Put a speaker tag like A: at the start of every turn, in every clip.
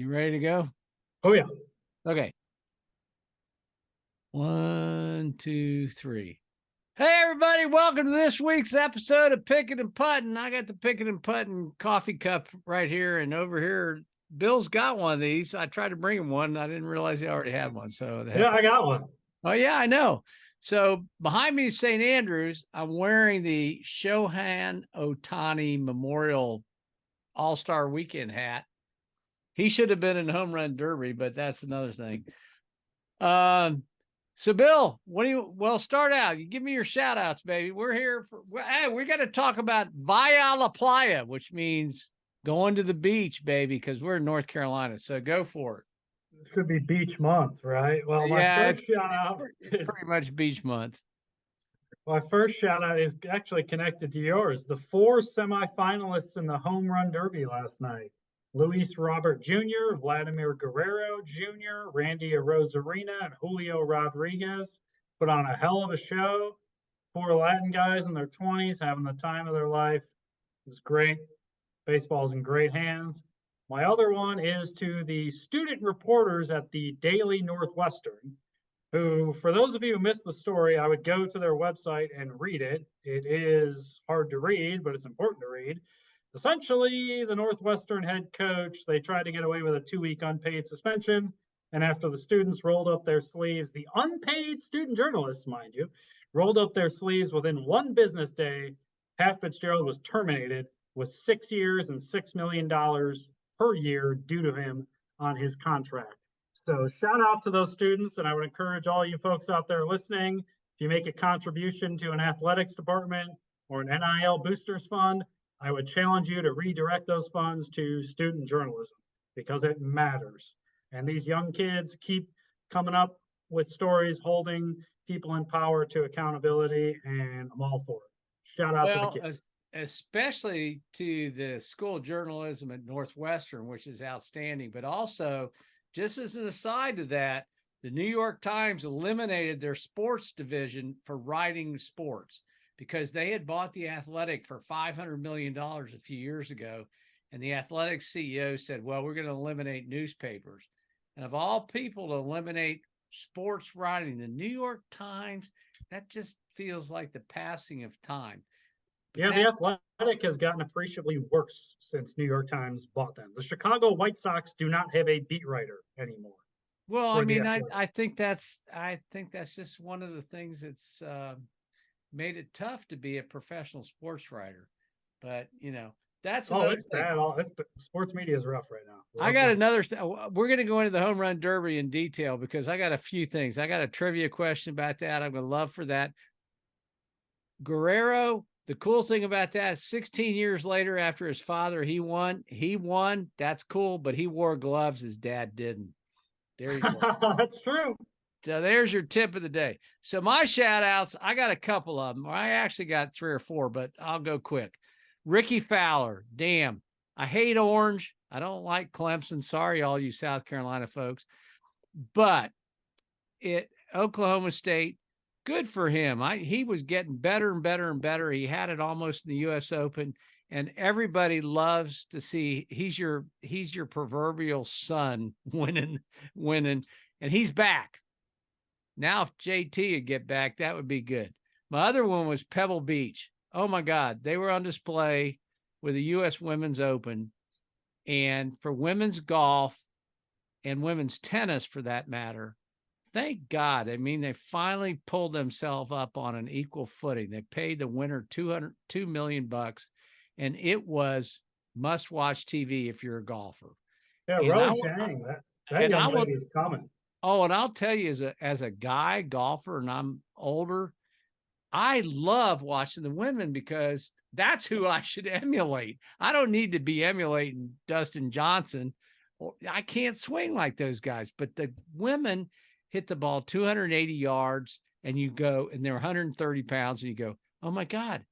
A: You ready to go?
B: Oh, yeah.
A: Okay. 1, 2, 3. Hey, everybody. Welcome to this week's episode of Picking and Putting. I got the Picking and Putting coffee cup right here. And over here, Bill's got one of these. I tried to bring him one. I didn't realize he already had one. So,
B: Yeah, I got one.
A: oh, yeah, I know. So, behind me is St. Andrews. I'm wearing the Shohei Ohtani Memorial All-Star Weekend hat. He should have been in Home Run Derby, but that's another thing. So Bill, start out. You give me your shout outs, baby. We're here hey, we got to talk about Vaya la Playa, which means going to the beach, baby, because we're in North Carolina. So go for it.
B: It should be beach month, right? Well,
A: Yeah, it's
B: is
A: pretty much beach month.
B: my first shout out is actually connected to yours. The four semifinalists in the home run derby last night. Luis Robert Jr., Vladimir Guerrero Jr., Randy Arozarena, and Julio Rodriguez put on a hell of a show. Four Latin guys in their 20s having the time of their life. It was great. Baseball's in great hands. My other one is to the student reporters at the Daily Northwestern, who, for those of you who missed the story, I would go to their website and read it. It is hard to read, but it's important to read. Essentially, the Northwestern head coach, they tried to get away with a 2-week unpaid suspension. And after the students rolled up their sleeves, the unpaid student journalists, mind you, rolled up their sleeves within one business day, Pat Fitzgerald was terminated with 6 years and $6 million per year due to him on his contract. So shout out to those students, and I would encourage all you folks out there listening, if you make a contribution to an athletics department or an NIL boosters fund, I would challenge you to redirect those funds to student journalism because it matters. And these young kids keep coming up with stories holding people in power to accountability, and I'm all for it. Shout out to the kids.
A: Especially to the School of Journalism at Northwestern, which is outstanding, but also, just as an aside to that, the New York Times eliminated their sports division for writing sports because they had bought the Athletic for $500 million a few years ago. And the Athletic CEO said, well, we're going to eliminate newspapers. And of all people to eliminate sports writing, the New York Times, that just feels like the passing of time.
B: Yeah, the Athletic has gotten appreciably worse since New York Times bought them. The Chicago White Sox do not have a beat writer anymore.
A: Well, I mean, I think that's just one of the things that's made it tough to be a professional sports writer. But that's
B: it's bad. Sports media is rough right now.
A: I got another. We're going to go into the home run derby in detail because I got a few things. I got a trivia question about that. I'm going to love for that. Guerrero. The cool thing about that, 16 years later after his father, he won. That's cool, but he wore gloves. His dad didn't. There you go.
B: That's true.
A: So there's your tip of the day. So my shout outs, I got a couple of them. I actually got 3 or 4, but I'll go quick. Ricky Fowler. Damn. I hate Orange. I don't like Clemson. Sorry, all you South Carolina folks. But Oklahoma State, good for him. He was getting better and better and better. He had it almost in the U.S. Open, and everybody loves to see he's your proverbial son winning, and he's back. Now, if JT would get back, that would be good. My other one was Pebble Beach. Oh my God, they were on display with the U.S. Women's Open, and for women's golf and women's tennis, for that matter. Thank God. I mean, they finally pulled themselves up on an equal footing. They paid the winner $2 million, and it was must-watch TV if you're a golfer.
B: Yeah, Rose Zhang, that young lady is coming.
A: Oh, and I'll tell you, as a guy golfer, and I'm older, I love watching the women because that's who I should emulate. I don't need to be emulating Dustin Johnson. I can't swing like those guys, but the women hit the ball 280 yards and you go, and they're 130 pounds and you go, oh my God,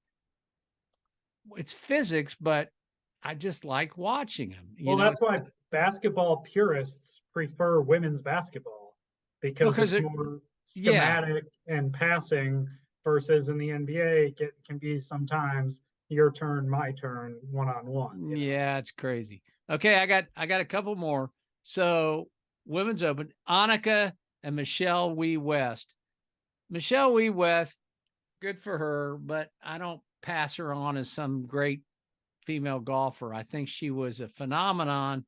A: it's physics, but I just like watching them.
B: That's why basketball purists prefer women's basketball because it's more schematic and passing versus in the NBA, it can be sometimes your turn, my turn, one-on-one.
A: Yeah, it's crazy. Okay, I got a couple more. So women's open, Annika and Michelle Wee West. Michelle Wee West, good for her, but I don't pass her on as some great female golfer. I think she was a phenomenon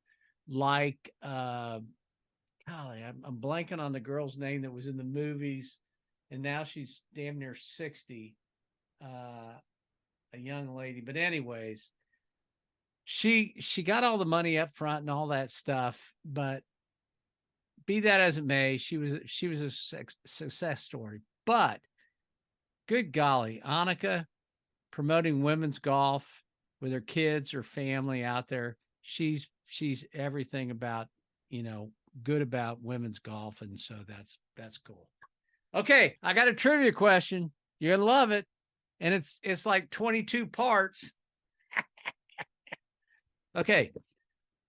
A: like golly, I'm blanking on the girl's name that was in the movies, and now she's damn near 60. A young lady. But anyways, she got all the money up front and all that stuff, but be that as it may, she was a success story. But good golly, Annika promoting women's golf with her kids, her family out there. She's everything about, good about women's golf. And so that's cool. Okay, I got a trivia question. You're gonna love it. And it's like 22 parts. Okay.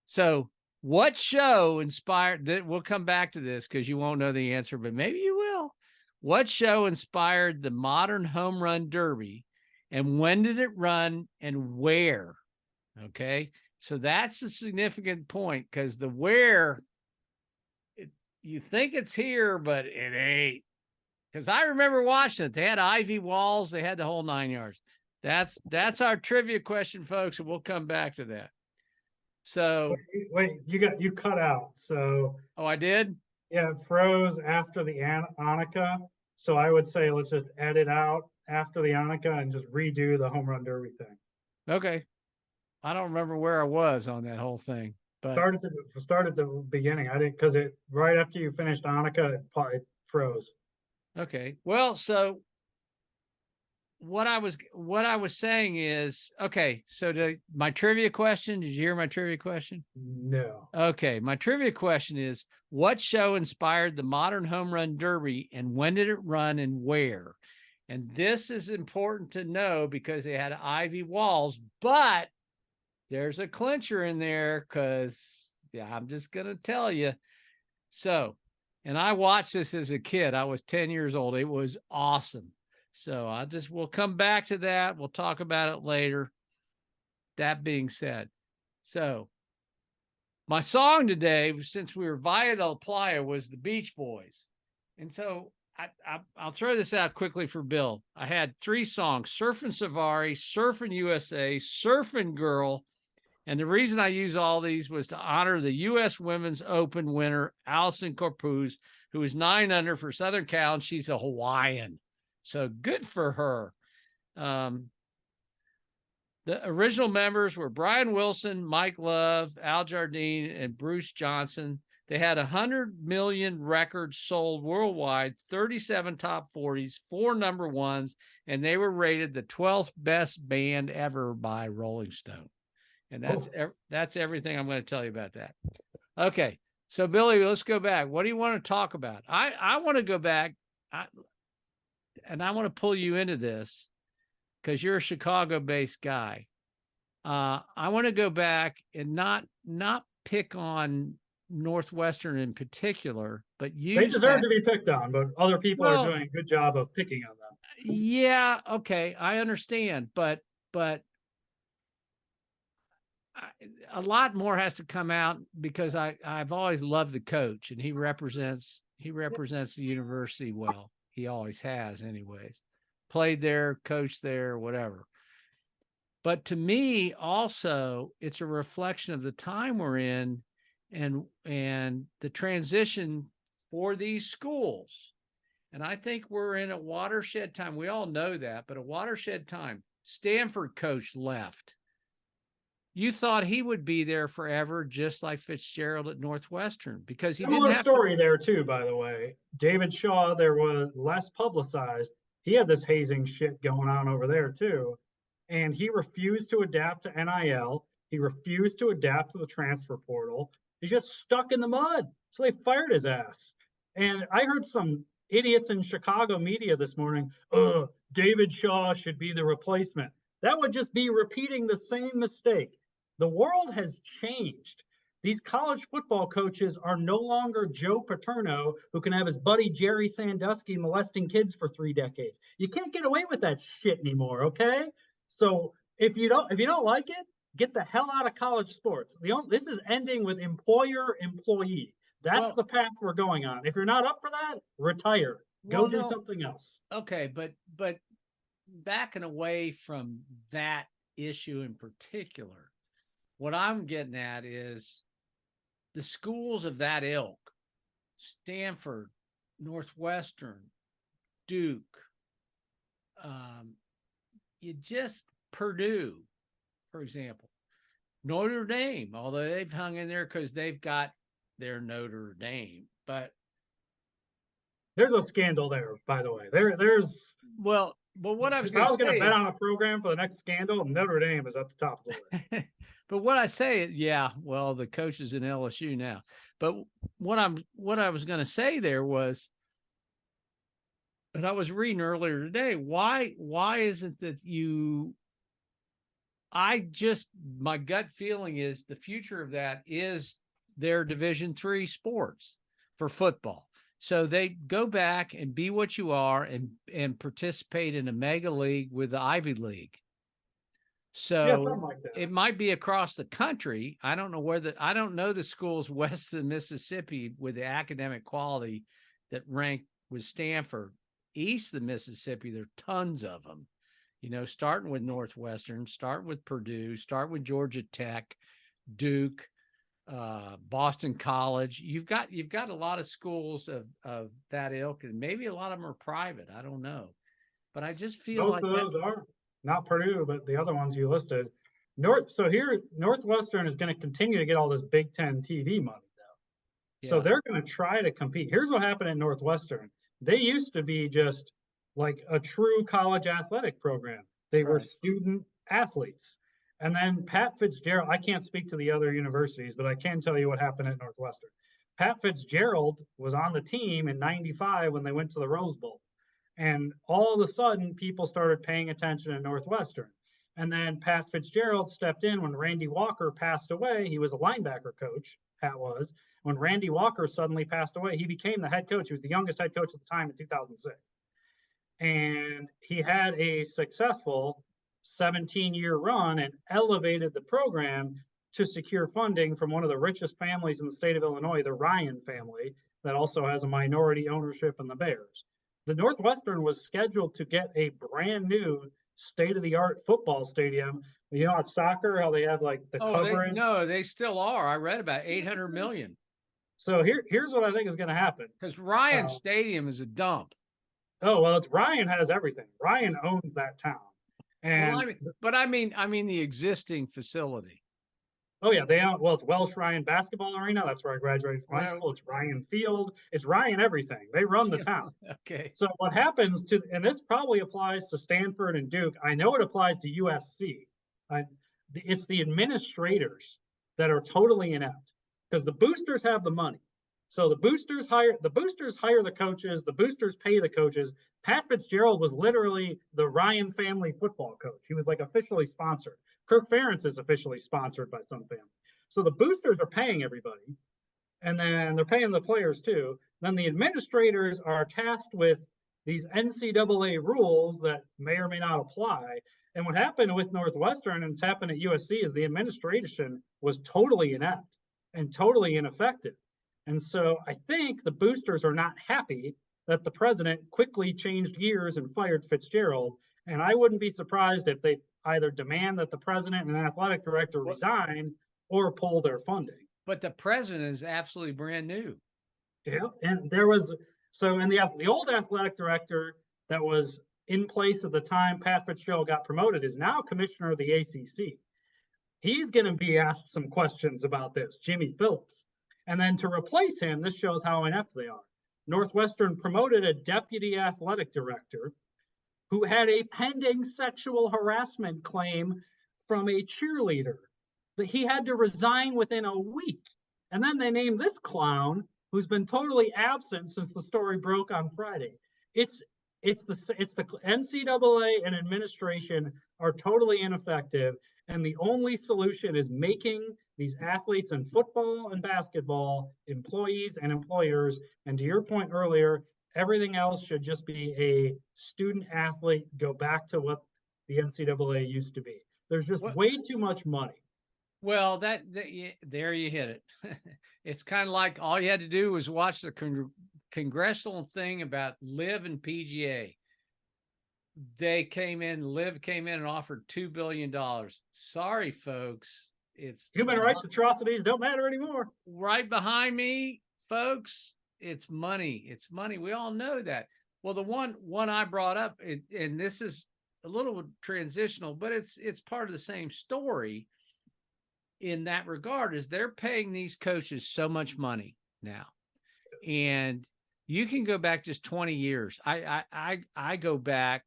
A: So what show inspired that? We'll come back to this because you won't know the answer, but maybe you will. What show inspired the modern home run derby, and when did it run and where? Okay. So that's a significant point, because the where, you think it's here, but it ain't. Because I remember watching it. They had ivy walls. They had the whole 9 yards. That's our trivia question, folks, and we'll come back to that. So
B: wait, you cut out. So
A: oh, I did?
B: yeah, it froze after the Annika. So I would say let's just edit out after the Annika and just redo the home run derby thing.
A: Okay. I don't remember where I was on that whole thing. But
B: start at the beginning. I didn't, because it right after you finished Annika, it froze.
A: Okay. Well, so what I was saying is, okay, so my trivia question, did you hear my trivia question?
B: No.
A: Okay, my trivia question is, what show inspired the modern home run derby, and when did it run and where? And this is important to know because they had ivy walls, but there's a clincher in there, because I'm just going to tell you. So, and I watched this as a kid. I was 10 years old. It was awesome. So we'll come back to that. We'll talk about it later. That being said, so my song today, since we were Vaya Playa, was the Beach Boys. And so I'll throw this out quickly for Bill. I had 3 songs: Surfing Safari, Surfing USA, Surfing Girl. And the reason I use all these was to honor the U.S. Women's Open winner, Allison Corpuz, who is 9 under for Southern Cal, and she's a Hawaiian. So good for her. The original members were Brian Wilson, Mike Love, Al Jardine, and Bruce Johnson. They had 100 million records sold worldwide, 37 top 40s, 4 number 1s, and they were rated the 12th best band ever by Rolling Stone. And that's everything I'm going to tell you about that. Okay. So Billy, let's go back. What do you want to talk about? I want to go back, and I want to pull you into this because you're a Chicago-based guy. I want to go back and not pick on Northwestern in particular, but
B: they deserve to be picked on, but other people are doing a good job of picking on them.
A: Yeah. Okay. I understand, but a lot more has to come out, because I've always loved the coach, and he represents the university well. He always has, anyways. Played there, coached there, whatever. But to me, also, it's a reflection of the time we're in, and the transition for these schools. And I think we're in a watershed time. We all know that, but a watershed time. Stanford coach left. You thought he would be there forever, just like Fitzgerald at Northwestern, because he didn't have
B: story there too, by the way. David Shaw, there was less publicized. He had this hazing shit going on over there too. And he refused to adapt to NIL. He refused to adapt to the transfer portal. He's just stuck in the mud. So they fired his ass. And I heard some idiots in Chicago media this morning, David Shaw should be the replacement. That would just be repeating the same mistake. The world has changed. These college football coaches are no longer Joe Paterno, who can have his buddy Jerry Sandusky molesting kids for 3 decades. You can't get away with that shit anymore, okay? So if you don't like it, get the hell out of college sports. This is ending with employer-employee. That's the path we're going on. If you're not up for that, retire. Go do something else.
A: Okay, but backing away from that issue in particular, what I'm getting at is the schools of that ilk, Stanford, Northwestern, Duke, you just Purdue, for example, Notre Dame, although they've hung in there because they've got their Notre Dame, but
B: there's a scandal there, by the way. There's
A: well, what I was
B: if
A: going
B: I
A: to
B: was going to
A: say
B: bet
A: is,
B: on a program for the next scandal, Notre Dame is at the top of the list.
A: but what I say, yeah, well, the coach is in LSU now. But what I was going to say there was, and I was reading earlier today, why is it that my gut feeling is the future of that is their Division III sports for football. So they go back and be what you are and participate in a mega league with the Ivy League. So
B: yeah, something like that.
A: It might be across the country. I don't know the schools west of Mississippi with the academic quality that rank with Stanford. East of Mississippi, there are tons of them. Starting with Northwestern, start with Purdue, start with Georgia Tech, Duke, Boston College. You've got a lot of schools of that ilk, and maybe a lot of them are private. I don't know, but I just feel
B: most of those are not Purdue, but the other ones you listed. So here, Northwestern is going to continue to get all this Big Ten TV money, though. So they're going to try to compete. Here's what happened at Northwestern. They used to be just like a true college athletic program. They were student athletes. And then Pat Fitzgerald, I can't speak to the other universities, but I can tell you what happened at Northwestern. Pat Fitzgerald was on the team in '95 when they went to the Rose Bowl. And all of a sudden, people started paying attention to Northwestern. And then Pat Fitzgerald stepped in when Randy Walker passed away. He was a linebacker coach, Pat was. When Randy Walker suddenly passed away, he became the head coach. He was the youngest head coach at the time in 2006. And he had a successful 17-year run and elevated the program to secure funding from one of the richest families in the state of Illinois, the Ryan family, that also has a minority ownership in the Bears. The Northwestern was scheduled to get a brand new state-of-the-art football stadium. At soccer, how they have like the coverage.
A: They still are. I read about 800 million.
B: So here's what I think is going to happen.
A: Because Ryan Stadium is a dump.
B: Oh, well, Ryan has everything. Ryan owns that town. And
A: I mean the existing facility.
B: Oh yeah, they own. Well, it's Welsh Ryan Basketball Arena. That's where I graduated from high school. It's Ryan Field. It's Ryan everything. They run the town.
A: Okay.
B: So what happens and this probably applies to Stanford and Duke. I know it applies to USC. It's the administrators that are totally inept because the boosters have the money. So the boosters hire the coaches. The boosters pay the coaches. Pat Fitzgerald was literally the Ryan family football coach. He was like officially sponsored. Kirk Ferentz is officially sponsored by some family. So the boosters are paying everybody, and then they're paying the players too. Then the administrators are tasked with these NCAA rules that may or may not apply. And what happened with Northwestern, and it's happened at USC, is the administration was totally inept and totally ineffective. And so I think the boosters are not happy that the president quickly changed gears and fired Fitzgerald. And I wouldn't be surprised if they either demand that the president and athletic director resign or pull their funding.
A: But the president is absolutely brand new.
B: Yeah, and the old athletic director that was in place at the time Pat Fitzgerald got promoted is now commissioner of the ACC. He's going to be asked some questions about this, Jimmy Phillips. And then to replace him, this shows how inept they are. Northwestern promoted a deputy athletic director who had a pending sexual harassment claim from a cheerleader that he had to resign within a week. And then they named this clown who's been totally absent since the story broke on Friday. It's the NCAA and administration are totally ineffective, and the only solution is making these athletes in football and basketball employees and employers. And to your point earlier, everything else should just be a student athlete, go back to what the NCAA used to be. There's just way too much money.
A: Well, there you hit it. It's kind of like all you had to do was watch the congressional thing about Live and PGA. Live came in and offered $2 billion. Sorry, folks. It's
B: Human rights atrocities don't matter anymore.
A: right behind me, folks. It's money. It's money. We all know that. Well, the one I brought up, and this is a little transitional, but it's part of the same story in that regard, is they're paying these coaches so much money now. And you can go back just 20 years. I go back,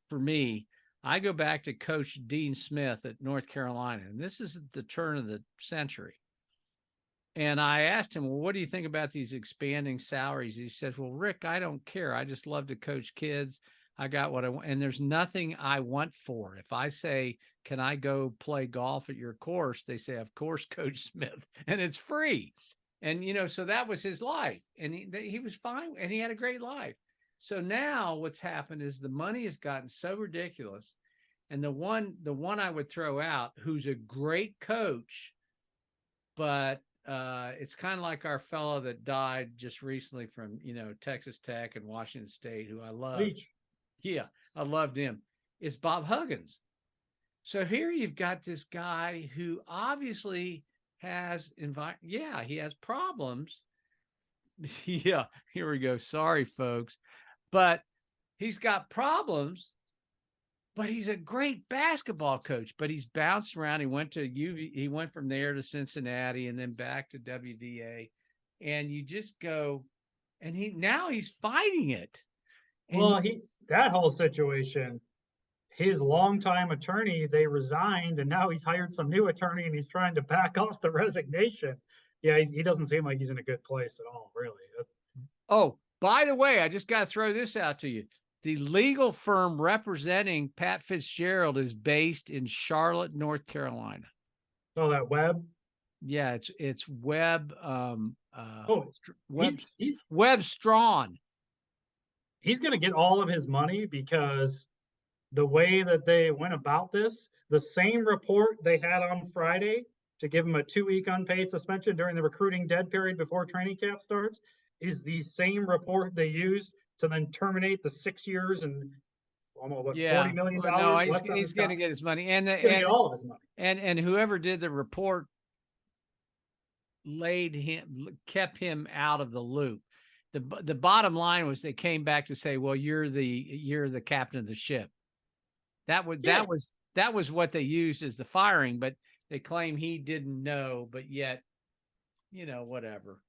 A: for me, I go back to Coach Dean Smith at North Carolina, and this is at the turn of the century. And I asked him, well, what do you think about these expanding salaries? He said, well, Rick, I don't care. I just love to coach kids. I got what I want. And there's nothing I want for. If I say, can I go play golf at your course? They say, of course, Coach Smith. And it's free. And, so that was his life. And he was fine. And he had a great life. So now what's happened is the money has gotten so ridiculous. And the one I would throw out, who's a great coach, but it's kind of like our fellow that died just recently from, Texas Tech and Washington State, who I love.
B: Leach.
A: Yeah, I loved him. It's Bob Huggins. So here you've got this guy who obviously has he has problems. Yeah, here we go. Sorry, folks. But he's got problems, but he's a great basketball coach. But he's bounced around. He went to UV, he went from there to Cincinnati and then back to WVA. And you just go, and now he's fighting it. And
B: well, that whole situation, his longtime attorney, they resigned, and now he's hired some new attorney, and he's trying to back off the resignation. Yeah, he doesn't seem like he's in a good place at all, really.
A: Oh, by the way, I just got to throw this out to you. The legal firm representing Pat Fitzgerald is based in Charlotte, North Carolina.
B: Oh, that Webb?
A: Yeah, it's Webb.
B: Webb
A: Strawn.
B: He's going to get all of his money because the way that they went about this, the same report they had on Friday to give him a 2-week unpaid suspension during the recruiting dead period before training camp starts, is the same report they used to then terminate the 6 years and almost $40 million.
A: No, he's going to get his money, and
B: all of his money.
A: And whoever did the report kept him out of the loop. The bottom line was they came back to say, well, you're the captain of the ship. That was what they used as the firing, but they claim he didn't know, but yet, whatever.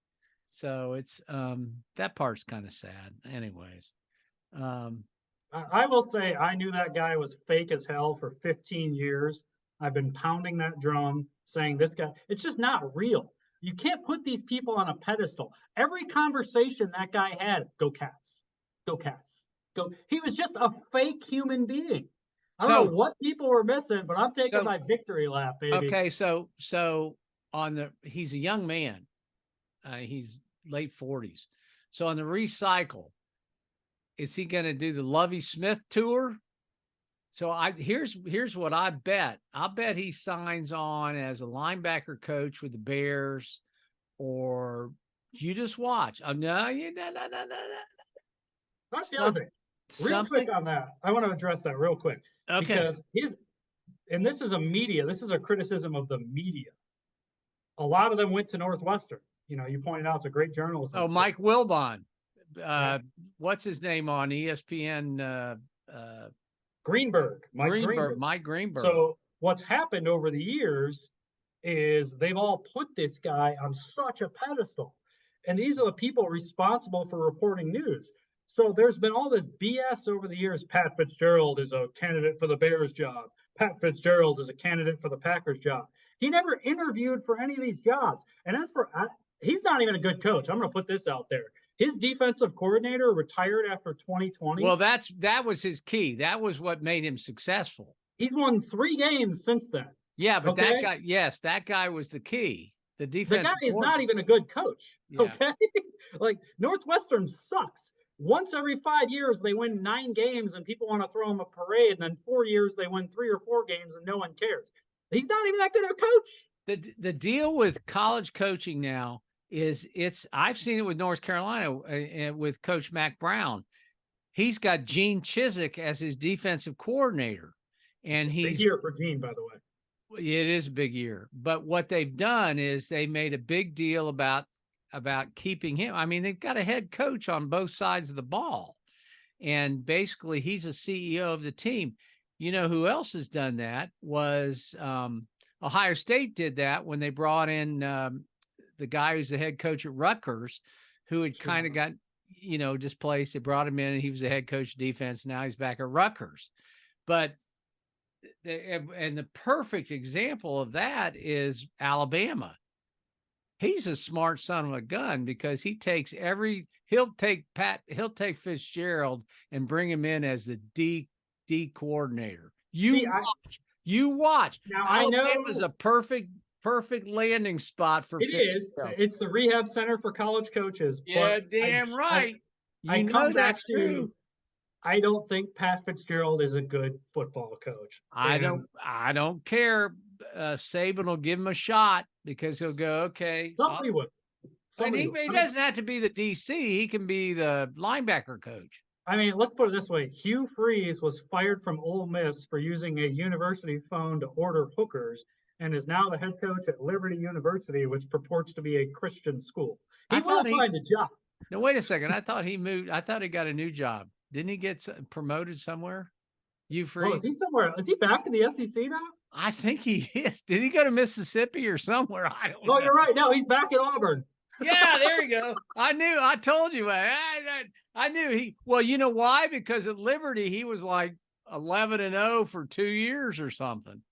A: So it's that part's kind of sad. Anyways.
B: I will say I knew that guy was fake as hell for 15 years. I've been pounding that drum saying this guy, it's just not real. You can't put these people on a pedestal. Every conversation that guy had, go Cats, go Cats, go. He was just a fake human being. I don't know what people were missing, but I'm taking my victory lap, baby.
A: Okay, so he's a young man. He's late 40s. So on the recycle, is he going to do the Lovie Smith tour? So here's what I bet. I'll bet he signs on as a linebacker coach with the Bears, or you just watch. No.
B: That's the other thing. Real quick on that. I want to address that real quick.
A: Okay.
B: Because this is a criticism of the media. A lot of them went to Northwestern. You pointed out it's a great journalist.
A: Oh, Mike Wilbon. What's his name on ESPN? Mike Greenberg.
B: So what's happened over the years is they've all put this guy on such a pedestal. And these are the people responsible for reporting news. So there's been all this BS over the years. Pat Fitzgerald is a candidate for the Bears job. Pat Fitzgerald is a candidate for the Packers job. He never interviewed for any of these jobs. And he's not even a good coach. I'm going to put this out there. His defensive coordinator retired after 2020.
A: Well, that was his key. That was what made him successful.
B: He's won 3 games since then.
A: Yeah, but that guy was the key. The defense.
B: The guy is not even a good coach. Yeah. Okay, like Northwestern sucks. Once every 5 years, they win 9 games, and people want to throw him a parade. And then 4 years, they win 3 or 4 games, and no one cares. He's not even that good of a coach.
A: The deal with college coaching now is I've seen it with North Carolina and with Coach Mac Brown. He's got Gene Chizik as his defensive coordinator, and
B: Big year for Gene, by the way.
A: it is a big year. But what they've done is they made a big deal about keeping him. I mean, they've got a head coach on both sides of the ball, and basically he's a CEO of the team. You know who else has done that was Ohio State did that when they brought in the guy who's the head coach at Rutgers, who had kind of got, displaced. They brought him in and he was the head coach of defense. Now he's back at Rutgers. But the perfect example of that is Alabama. He's a smart son of a gun because he'll take Fitzgerald and bring him in as the D coordinator. You watch.
B: Now I know
A: it was a perfect landing spot for
B: it is. It's the rehab center for college coaches.
A: Yeah, damn right.
B: I come back to true. I don't think Pat Fitzgerald is a good football coach.
A: I don't care. Saban will give him a shot because he'll go, okay.
B: Somebody would.
A: He doesn't have to be the DC. He can be the linebacker coach.
B: I mean, let's put it this way. Hugh Freeze was fired from Ole Miss for using a university phone to order hookers and is now the head coach at Liberty University, which purports to be a Christian school. He will find a job.
A: No, wait a second. I thought he moved. I thought he got a new job. Didn't he get promoted somewhere? Hugh Freeze?
B: Oh, is he somewhere? Is he back in the SEC now?
A: I think he is. Did he go to Mississippi or somewhere? I don't know.
B: Oh, you're right. No, he's back at Auburn.
A: Yeah, there you go. I told you. I knew he. Well, you know why? Because at Liberty, he was like 11-0 for 2 years or something.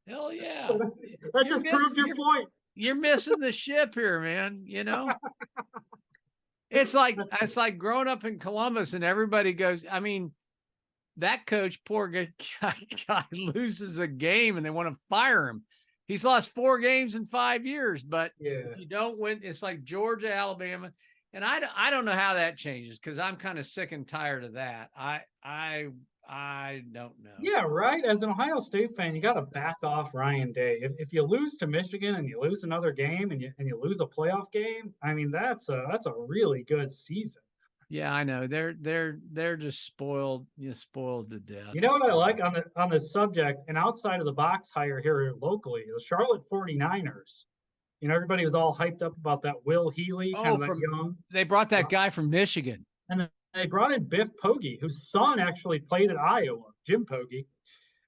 A: Hell yeah.
B: That just proved your point.
A: You're missing the ship here, man. It's like growing up in Columbus and everybody goes, I mean, that coach, poor guy loses a game and they want to fire him. He's lost 4 games in 5 years, but if you don't win, it's like Georgia, Alabama. And I don't know how that changes because I'm kind of sick and tired of that. I don't know.
B: Yeah, right. As an Ohio State fan, you got to back off Ryan Day. If you lose to Michigan and you lose another game and you lose a playoff game, I mean that's a really good season.
A: Yeah, I know. They're just spoiled, spoiled to death.
B: You know what I like on the subject and outside of the box hire here locally, the Charlotte 49ers. Everybody was all hyped up about that Will Healy, kind of that young.
A: They brought that guy from Michigan.
B: And they brought in Biff Poggi, whose son actually played at Iowa, Jim Poggi.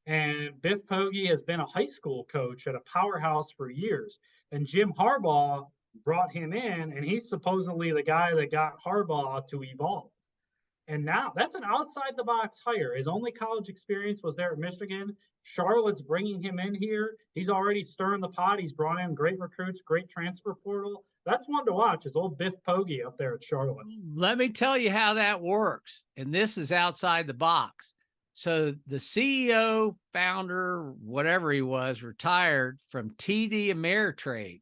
B: And Biff Poggi has been a high school coach at a powerhouse for years. And Jim Harbaugh brought him in, and he's supposedly the guy that got Harbaugh to evolve. And now that's an outside the box hire. His only college experience was there at Michigan. Charlotte's bringing him in here. He's already stirring the pot. He's brought in great recruits, great transfer portal. That's one to watch, is old Biff Poggi up there at Charlotte.
A: Let me tell you how that works. And this is outside the box. So the CEO, founder, whatever he was, retired from TD Ameritrade.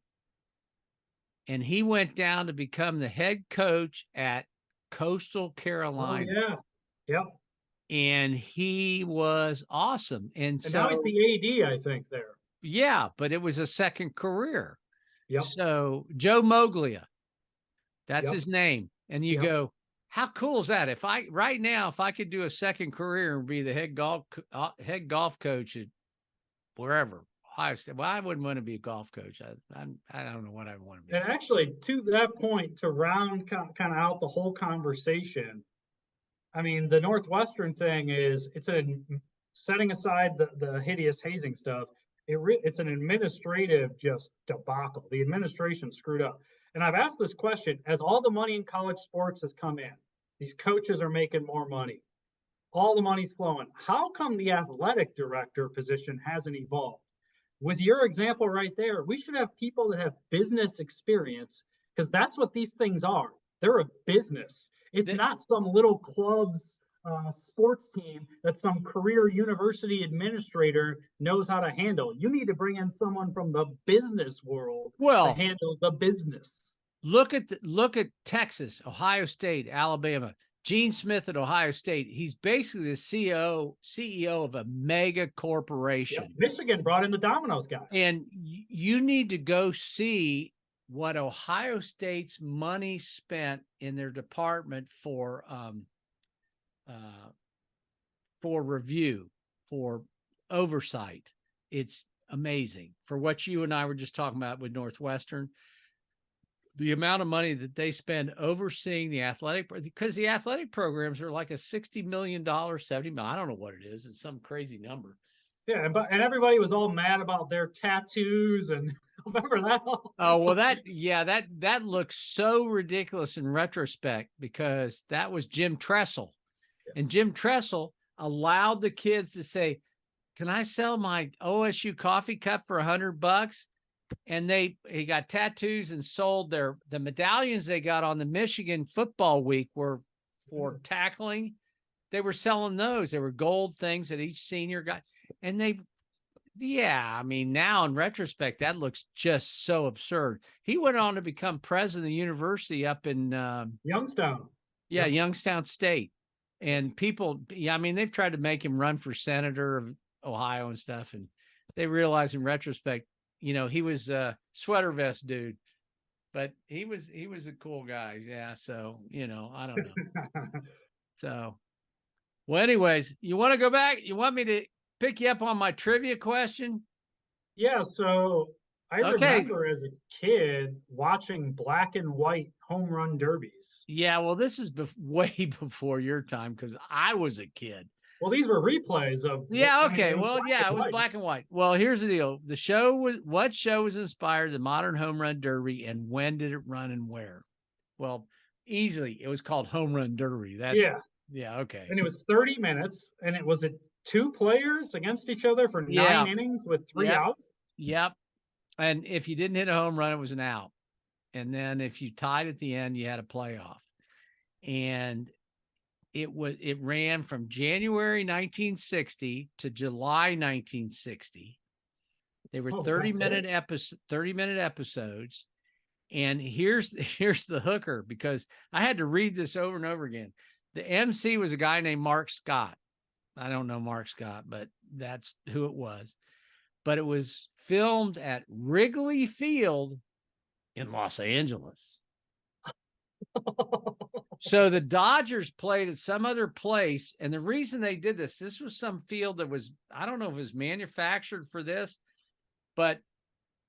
A: And he went down to become the head coach at Coastal Carolina.
B: Oh, yeah. Yep.
A: And he was awesome. And so
B: now he's the AD, I think, there.
A: Yeah, but it was a second career.
B: Yep.
A: So Joe Moglia, that's his name. And you go, how cool is that? If I could do a second career and be the head golf coach at wherever, Ohio State, well, I wouldn't want to be a golf coach. I don't know what I want to be.
B: And actually, to that point, to round kind of out the whole conversation, I mean, the Northwestern thing is setting aside the hideous hazing stuff. It's an administrative just debacle. The administration screwed up. And I've asked this question, as all the money in college sports has come in, these coaches are making more money. All the money's flowing. How come the athletic director position hasn't evolved? With your example right there, we should have people that have business experience because that's what these things are. They're a business. It's not some little club sports team that some career university administrator knows how to handle. You need to bring in someone from the business world to handle the business.
A: Look at Texas, Ohio State, Alabama. Gene Smith at Ohio State. He's basically the CEO of a mega corporation.
B: Yep. Michigan brought in the Domino's guy.
A: And you need to go see what Ohio State's money spent in their department for review, for oversight. It's amazing. For what you and I were just talking about with Northwestern, the amount of money that they spend overseeing the athletic, because the athletic programs are like a $60 million, $70 million. I don't know what it is. It's some crazy number.
B: Yeah, and everybody was all mad about their tattoos, and remember that?
A: Oh, well, that looks so ridiculous in retrospect, because that was Jim Tressel. Yeah. And Jim Tressel allowed the kids to say, can I sell my OSU coffee cup for $100? And he got tattoos and sold the medallions they got on the Michigan football week were for tackling. They were selling those. They were gold things that each senior got. And I mean, now in retrospect, that looks just so absurd. He went on to become president of the university up in
B: Youngstown.
A: Yeah, Youngstown State. And people, I mean, they've tried to make him run for senator of Ohio and stuff. And they realized in retrospect, he was a sweater vest dude, but he was a cool guy. Yeah. So, I don't know. So, well, anyways, you want to go back? You want me to pick you up on my trivia question?
B: Yeah. So I remember as a kid watching black and white home run derbies.
A: Yeah. Well, this is way before your time, because I was a kid.
B: Well, these were replays of.
A: Yeah. Okay. Well, yeah, it was black and white. Well, here's the deal. What show was inspired the modern home run derby, and when did it run and where? Well, easily, it was called Home Run Derby. Yeah. Okay.
B: And it was 30 minutes, and it was 2 players against each other for 9 innings with 3 outs.
A: Yep. And if you didn't hit a home run, it was an out. And then if you tied at the end, you had a playoff. And it ran from January 1960 to July 1960. They were 30-minute episodes. And here's the hooker, because I had to read this over and over again. The MC was a guy named Mark Scott. I don't know Mark Scott, but that's who it was. But it was filmed at Wrigley Field in Los Angeles. So the Dodgers played at some other place. And the reason they did this was some field that was, I don't know if it was manufactured for this, but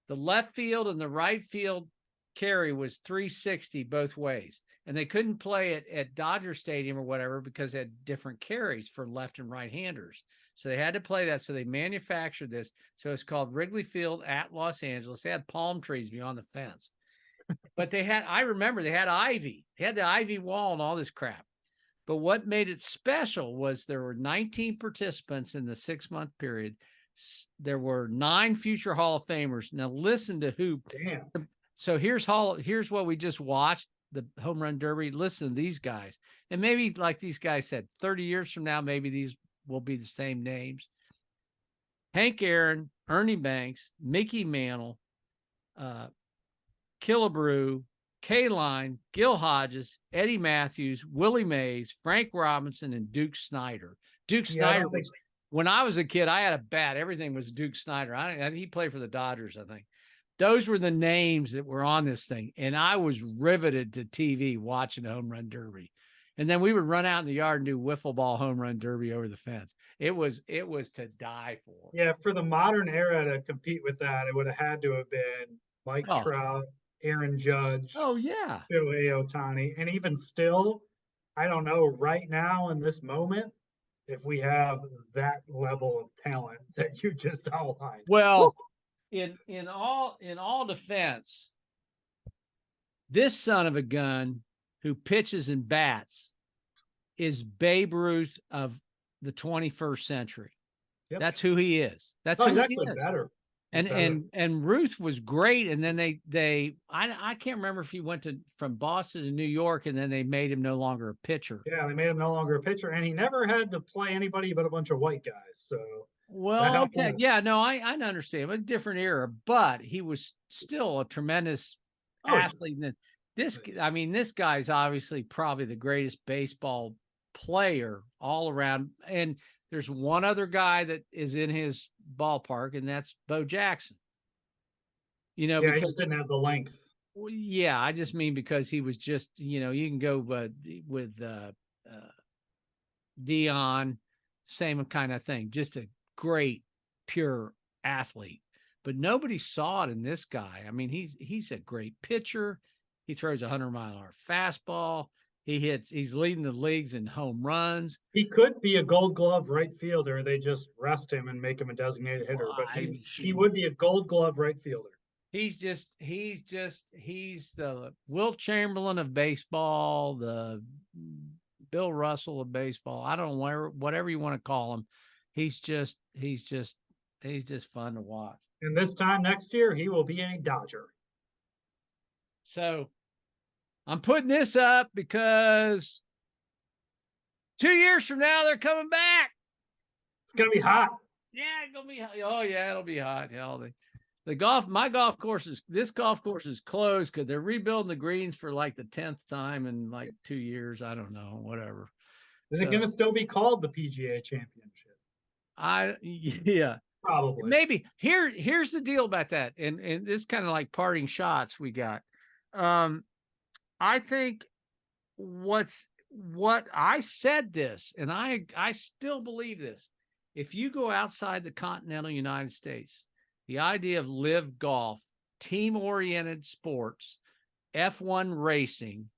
A: the left field and the right field carry was 360 both ways. And they couldn't play it at Dodger Stadium or whatever, because they had different carries for left and right handers. So they had to play that. So they manufactured this. So it's called Wrigley Field at Los Angeles. They had palm trees beyond the fence. But I remember they had ivy. They had the ivy wall and all this crap. But what made it special was there were 19 participants in the 6-month period. There were 9 future Hall of Famers. Now listen to who.
B: Damn.
A: So here's what we just watched, the Home Run Derby. Listen to these guys. And maybe, like these guys said, 30 years from now, maybe these will be the same names. Hank Aaron, Ernie Banks, Mickey Mantle, Killebrew, K-Line, Gil Hodges, Eddie Matthews, Willie Mays, Frank Robinson, and Duke Snyder. Duke Snyder was, when I was a kid, I had a bat. Everything was Duke Snyder. He played for the Dodgers, I think. Those were the names that were on this thing. And I was riveted to TV watching the Home Run Derby. And then we would run out in the yard and do wiffle ball home run derby over the fence. It was to die for.
B: Yeah, for the modern era to compete with that, it would have had to have been Mike Trout, Aaron Judge.
A: Oh, yeah.
B: Shohei Ohtani. And even still, I don't know right now in this moment if we have that level of talent that you just outlined.
A: Well, in all defense, this son of a gun who pitches and bats is Babe Ruth of the 21st century. Yep. That's who he is. That's who
B: exactly
A: he is.
B: Better.
A: And Ruth was great. And then I can't remember if he went from Boston to New York, and then they made him no longer a pitcher.
B: Yeah, they made him no longer a pitcher, and he never had to play anybody but a bunch of white guys. So
A: well, yeah, no, I understand. A different era, but he was still a tremendous athlete. This guy's obviously probably the greatest baseball player all around. And there's one other guy that is in his ballpark, and that's Bo Jackson.
B: Yeah, he
A: Because
B: just didn't have the length.
A: well, yeah, I just mean because he was just, you can go with Dion, same kind of thing, just a great, pure athlete. But nobody saw it in this guy. I mean, he's a great pitcher. He throws a 100-mile-an-hour fastball. He's leading the leagues in home runs.
B: He could be a Gold Glove right fielder. They just rest him and make him a designated hitter. But he would be a Gold Glove right fielder.
A: He's the Wilt Chamberlain of baseball, the Bill Russell of baseball. I don't know, whatever you want to call him. He's just fun to watch.
B: And this time next year, he will be a Dodger.
A: So I'm putting this up because 2 years from now they're coming back.
B: It's gonna be hot.
A: Yeah, it's gonna be hot. Oh yeah, it'll be hot. Hell, my golf course is closed because they're rebuilding the greens for like the 10th time in like 2 years. I don't know, whatever.
B: Is it gonna still be called the PGA Championship?
A: Yeah.
B: Probably.
A: Maybe. Here's the deal about that. And this is kind of like parting shots we got. I think what I said this, and I still believe this. If you go outside the continental United States, the idea of live golf, team-oriented sports, F1 racing,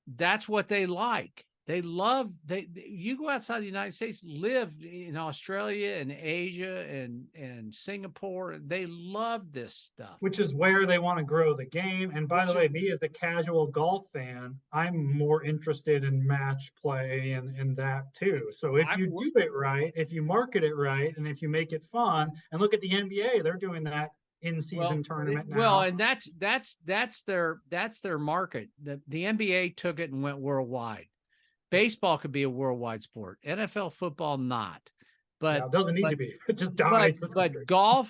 A: that's what they like. They love you go outside the United States, live in Australia and Asia and Singapore. They love this stuff.
B: Which is where they want to grow the game. And by the way, me as a casual golf fan, I'm more interested in match play and that too. So if you do it right, if you market it right, and if you make it fun, and look at the NBA, they're doing that in-season tournament now.
A: Well, and that's their market. The NBA took it and went worldwide. Baseball could be a worldwide sport. NFL football not. But
B: it doesn't need to be. It just dominates this country.
A: But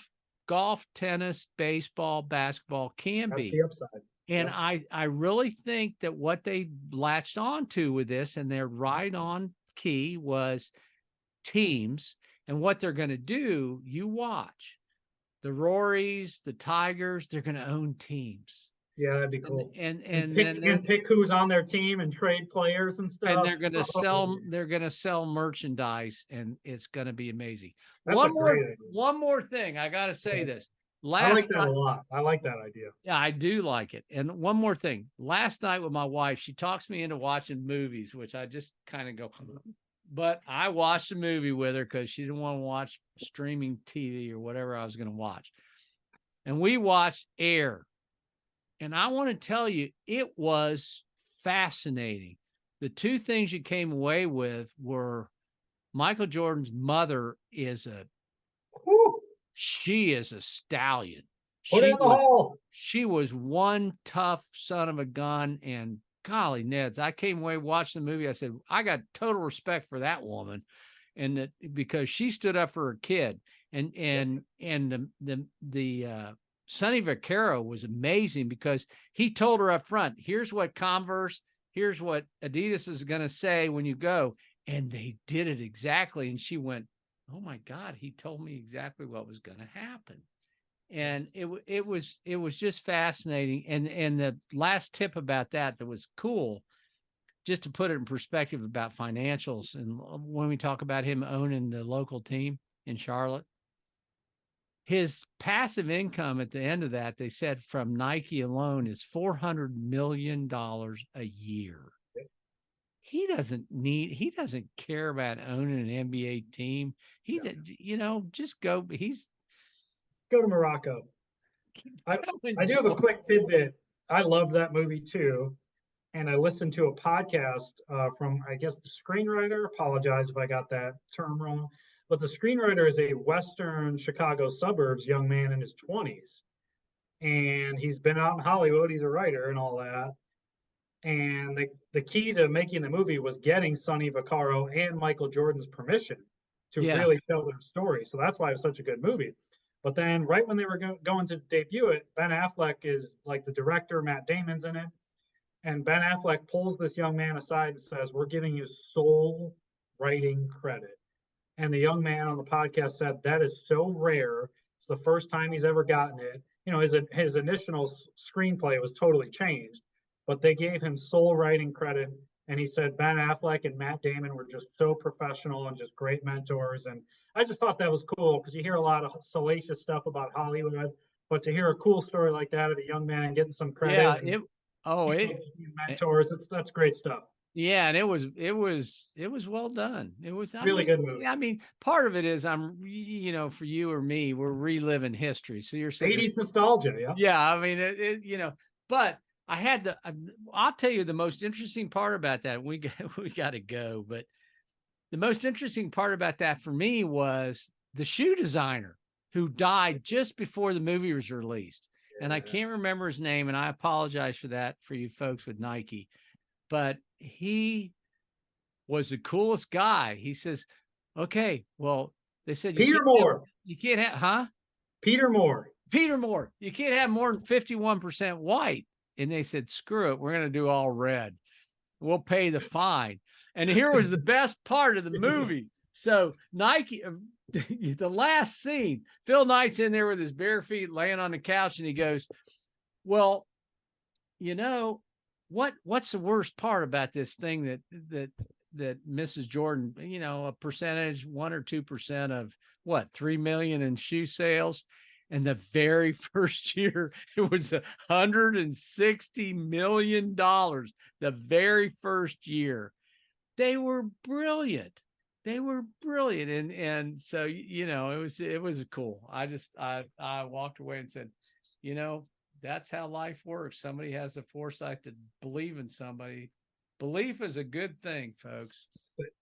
A: golf, tennis, baseball, basketball can
B: That's
A: be.
B: the upside.
A: And I really think that what they latched onto with this, and they're right on key, was teams. And what they're going to do, you watch. The Rorys, the Tigers, they're going to own teams.
B: Yeah, that'd be cool.
A: And
B: pick who's on their team and trade players and stuff.
A: And they're going to sell. They're going to sell merchandise, and it's going to be amazing.
B: That's
A: one more thing. I got to say this.
B: I like that a lot. I like that idea.
A: Yeah, I do like it. And one more thing. Last night with my wife, she talks me into watching movies, which I just kind of go. But I watched a movie with her because she didn't want to watch streaming TV or whatever I was going to watch. And we watched Air. And I want to tell you, it was fascinating. The two things you came away with were Michael Jordan's mother she is a stallion. She was one tough son of a gun, and golly, Neds, I came away watching the movie. I said, I got total respect for that woman. And that because she stood up for her kid, and the Sonny Vaccaro was amazing because he told her up front, here's what Adidas is going to say when you go. And they did it exactly. And she went, oh my God, he told me exactly what was going to happen. And it was just fascinating. And the last tip about that was cool, just to put it in perspective about financials. And when we talk about him owning the local team in Charlotte, his passive income at the end of that, they said from Nike alone, is $400 million a year. He doesn't care about owning an NBA team. Just go.
B: Go to Morocco. I do have a quick tidbit. I love that movie too. And I listened to a podcast from, I guess, the screenwriter. Apologize if I got that term wrong. But the screenwriter is a Western Chicago suburbs young man in his 20s. And he's been out in Hollywood. He's a writer and all that. And the key to making the movie was getting Sonny Vaccaro and Michael Jordan's permission to really tell their story. So that's why it was such a good movie. But then right when they were going to debut it, Ben Affleck is like the director, Matt Damon's in it. And Ben Affleck pulls this young man aside and says, "We're giving you sole writing credit." And the young man on the podcast said, "That is so rare. It's the first time he's ever gotten it." You know, his initial screenplay was totally changed, but they gave him sole writing credit. And he said Ben Affleck and Matt Damon were just so professional and just great mentors. And I just thought that was cool because you hear a lot of salacious stuff about Hollywood, but to hear a cool story like that of a young man getting some credit,
A: Yeah,
B: and
A: it
B: mentors, that's great stuff.
A: yeah, and it was well done. It was, I
B: Really
A: mean,
B: good movie.
A: I mean, part of it is for you or me, we're reliving history. So you're sitting there,
B: 80s nostalgia, yeah.
A: yeah, I mean, but I'll tell you the most interesting part about that. We got to go, but the most interesting part about that for me was the shoe designer who died just before the movie was released. And I can't remember his name, and I apologize for that for you folks with Nike, but he was the coolest guy. He says, "Okay, well," they said,
B: Peter Moore.
A: You can't have, huh?
B: Peter Moore.
A: Peter Moore, you can't have more than 51% white." And they said, "Screw it, we're going to do all red. We'll pay the fine." And here was the best part of the movie. So Nike, the last scene, Phil Knight's in there with his bare feet laying on the couch, and he goes, "Well, you know, what's the worst part about this thing that Mrs. Jordan, a percentage, 1 or 2% of what, 3 million in shoe sales?" And the very first year, it was $160 million. The very first year. They were brilliant. They were brilliant. And so, it was cool. I walked away and said, that's how life works. Somebody has the foresight to believe in somebody. Belief is a good thing, folks.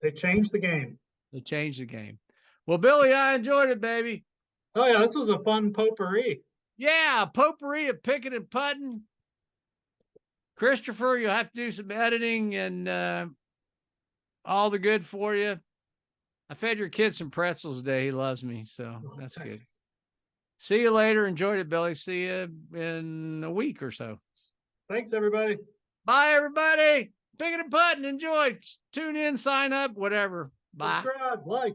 B: They changed the game.
A: They changed the game. Well, Billy, I enjoyed it, baby.
B: Oh yeah, this was a fun potpourri.
A: Yeah, potpourri of picking and putting. Christopher, you'll have to do some editing and all the good for you. I fed your kid some pretzels today. He loves me, so that's good. See you later. Enjoyed it, Billy. See you in a week or so.
B: Thanks, everybody.
A: Bye, everybody. Picking and putting. Enjoy. Tune in, sign up, whatever. Bye.
B: Subscribe, like.